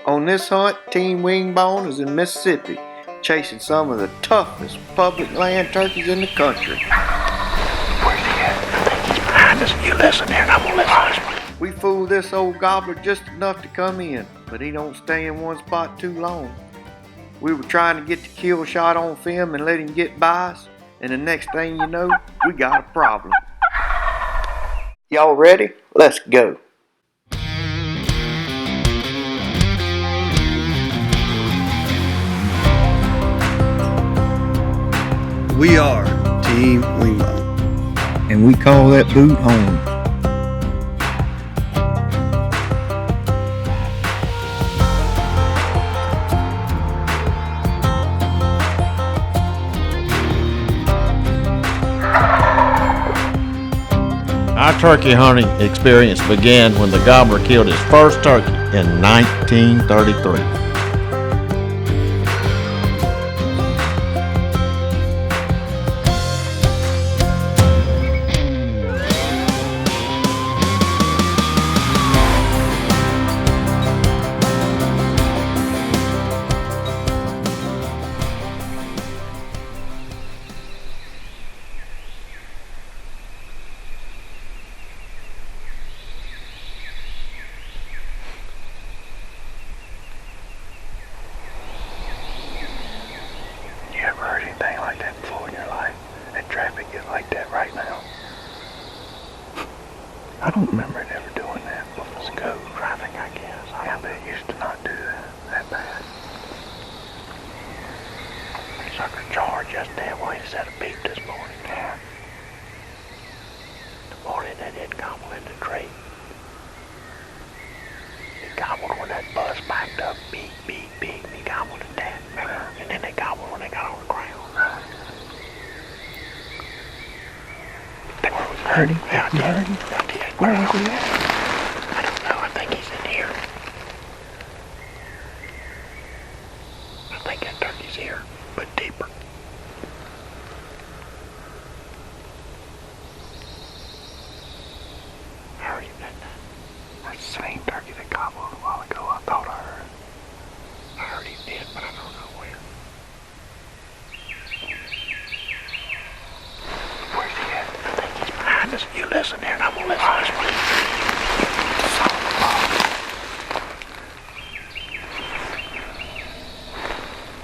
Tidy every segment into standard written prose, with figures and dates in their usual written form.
On this hunt, Team Wingbone is in Mississippi, chasing some of the toughest public land turkeys in the country. Where's he at? I think he's behind us. You listen here and I'm gonna listen. We fooled this old gobbler just enough to come in, but he don't stay in one spot too long. We were trying to get the kill shot on film and let him get by us, and the next thing you know, we got a problem. Y'all ready? Let's go. We are Team Wingbone, and we call that boot home. Our turkey hunting experience began when the gobbler killed his first turkey in 1933. Anything like that before in your life? And traffic is like that right now. I don't remember it ever doing that before. It's code traffic, I guess. Yeah, but it used to not do that bad. Sucker charged just that way instead of beep this morning. Yeah. The morning they didn't gobble in the tree. He gobbled when that bus backed up. Beep, beep, beep. He gobbled at that. And then they gobbled when they got on the ground. Heard him? Yeah, I heard him. I did. Where was he at? I don't know. I think he's in here. I think that turkey's here, but deeper. I heard him that night. That's the same turkey that gobbled a while ago. I thought I heard. I heard he did, but I don't know where. Where's he at? I think he's behind us. You listen here and I'm gonna listen this way. Son of a ball.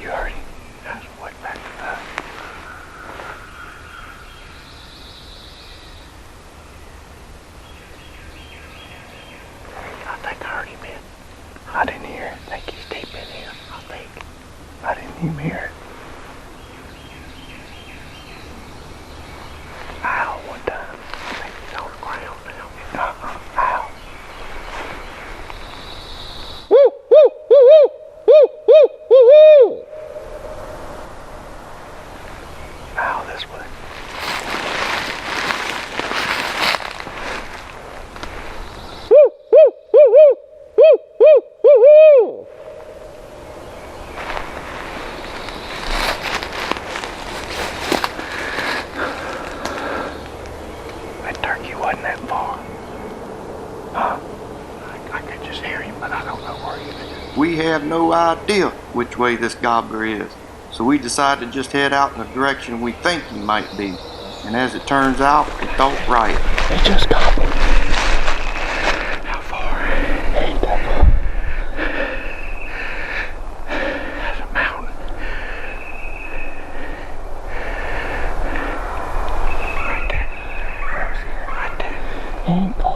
You heard him? That's way back to that. I think I heard him in. I didn't hear it. I think he's deep in here. I think. I didn't even hear it. Ow, one time. I think he's on the ground now. Ow. Woo, woo, woo, woo, woo, woo, woo, woo. Ow, this way. Woo, woo, woo, woo, woo, woo, woo, woo. That turkey wasn't that far. Huh? I could just hear him, but I don't know where he is. We have no idea which way this gobbler is, so we decided to just head out in the direction we think he might be. And as it turns out, we thought right. He just gobbled. How far? Ain't that far. That's a mountain. Right there. Where is he? Right there. He ain't far.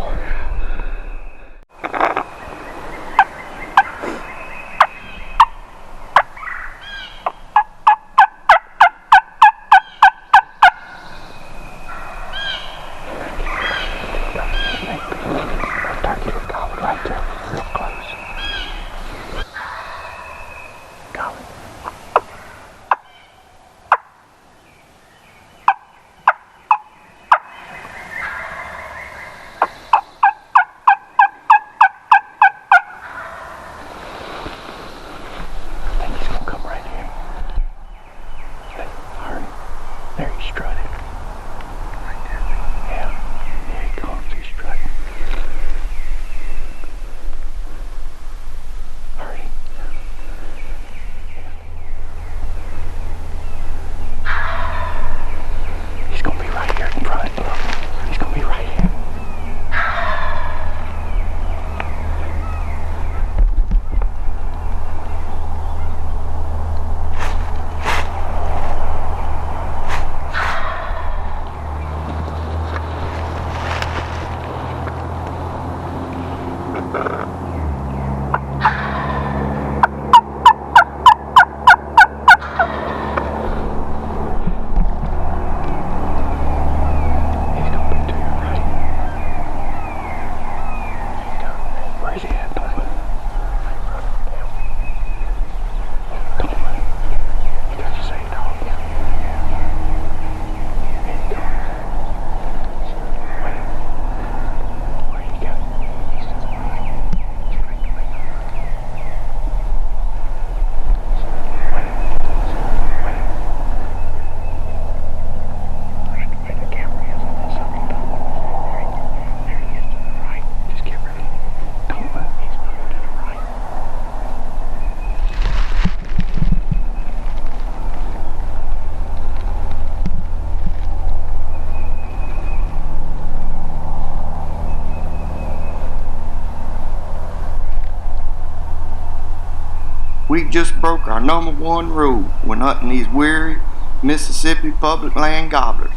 we just broke our #1 rule when hunting these weary Mississippi public land gobblers,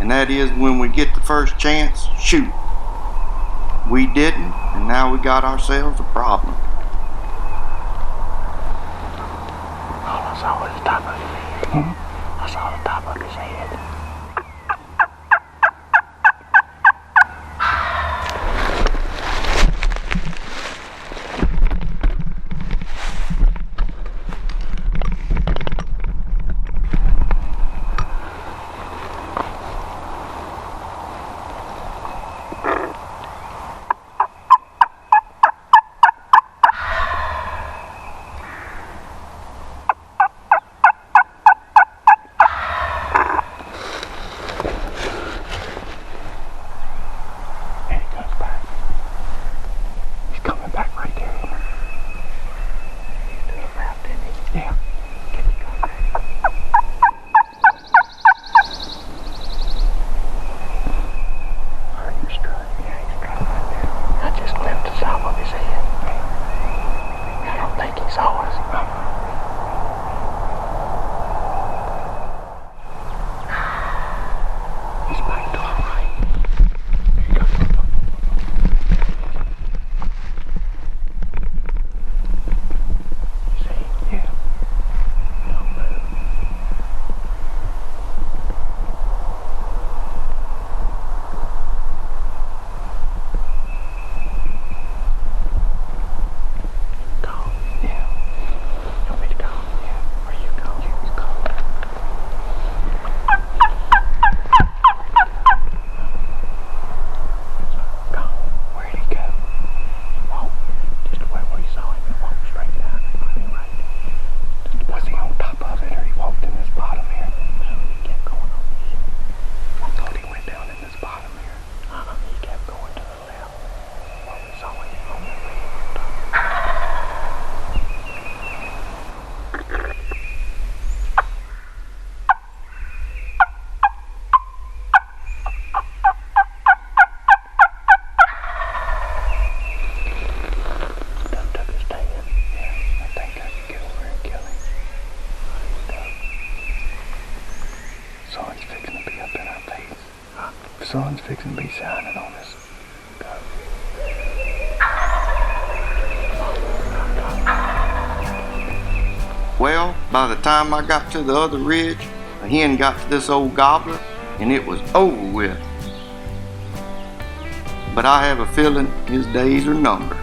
and that is when we get the first chance, shoot. We didn't, and now we got ourselves a problem. All I saw was the top of his head. I saw the top of his head. Sun's fixing to be shining on us. Well, by the time I got to the other ridge, a hen got to this old gobbler, and it was over with. But I have a feeling his days are numbered.